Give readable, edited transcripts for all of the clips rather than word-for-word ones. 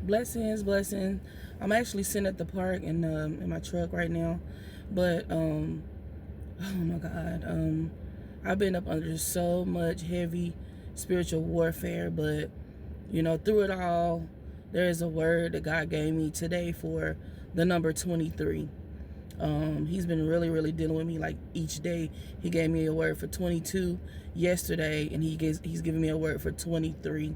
Blessings, blessings. I'm actually sitting at the park in my truck right now, but oh my God, I've been up under so much heavy spiritual warfare, but through it all, there is a word that God gave me today for the number 23. He's been really dealing with me like each day. He gave me a word for 22 yesterday, and he's giving me a word for 23.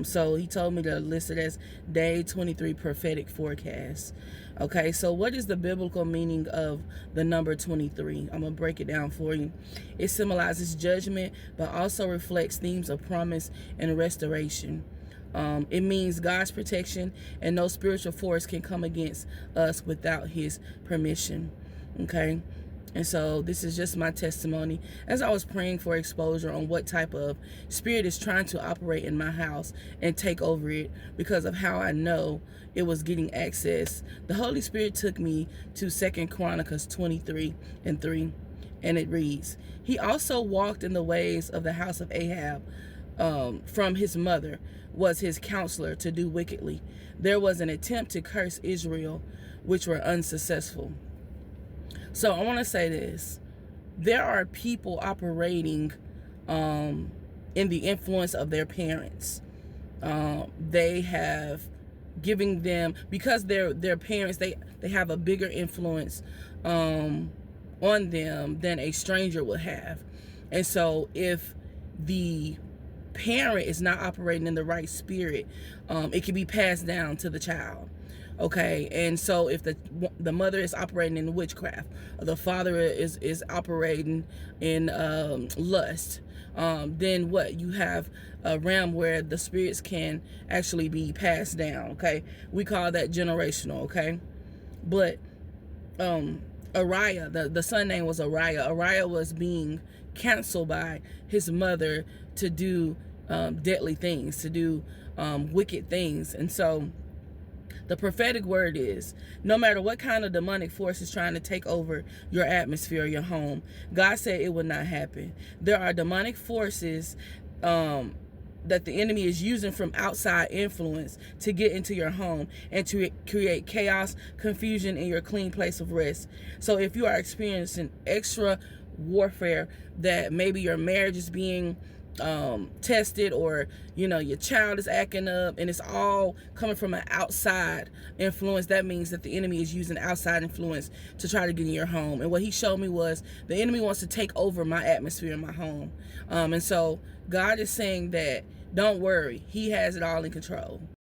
So he told me to list it as day 23 prophetic forecast. Okay, so what is the biblical meaning of the number 23? I'm gonna break it down for you. It symbolizes judgment, but also reflects themes of promise and restoration. It means God's protection, and no spiritual force can come against us without his permission. Okay. And so this is just my testimony as I was praying for exposure on what type of spirit is trying to operate in my house and take over it, because of how I know it was getting access. The Holy Spirit took me to 2 Chronicles 23:3, and it reads, "He also walked in the ways of the house of Ahab, from his mother, was his counselor to do wickedly. There was an attempt to curse Israel, which were unsuccessful." So I want to say this. There are people operating in the influence of their parents. They have giving them, because their parents, they have a bigger influence on them than a stranger would have. And so if the parent is not operating in the right spirit, it can be passed down to the child. Okay, and so if the mother is operating in witchcraft, or the father is operating in lust, then what? You have a realm where the spirits can actually be passed down. Okay, we call that generational. Okay, but Uriah, the son name was Uriah. Uriah was being counseled by his mother to do deadly things, to do wicked things. And so the prophetic word is, no matter what kind of demonic force is trying to take over your atmosphere, your home, God said it would not happen. There are demonic forces that the enemy is using from outside influence to get into your home and to create chaos, confusion in your clean place of rest. So if you are experiencing extra warfare, that maybe your marriage is being tested, or your child is acting up, and it's all coming from an outside influence, that means that the enemy is using outside influence to try to get in your home. And what he showed me was the enemy wants to take over my atmosphere in my home. And so God is saying that don't worry, he has it all in control.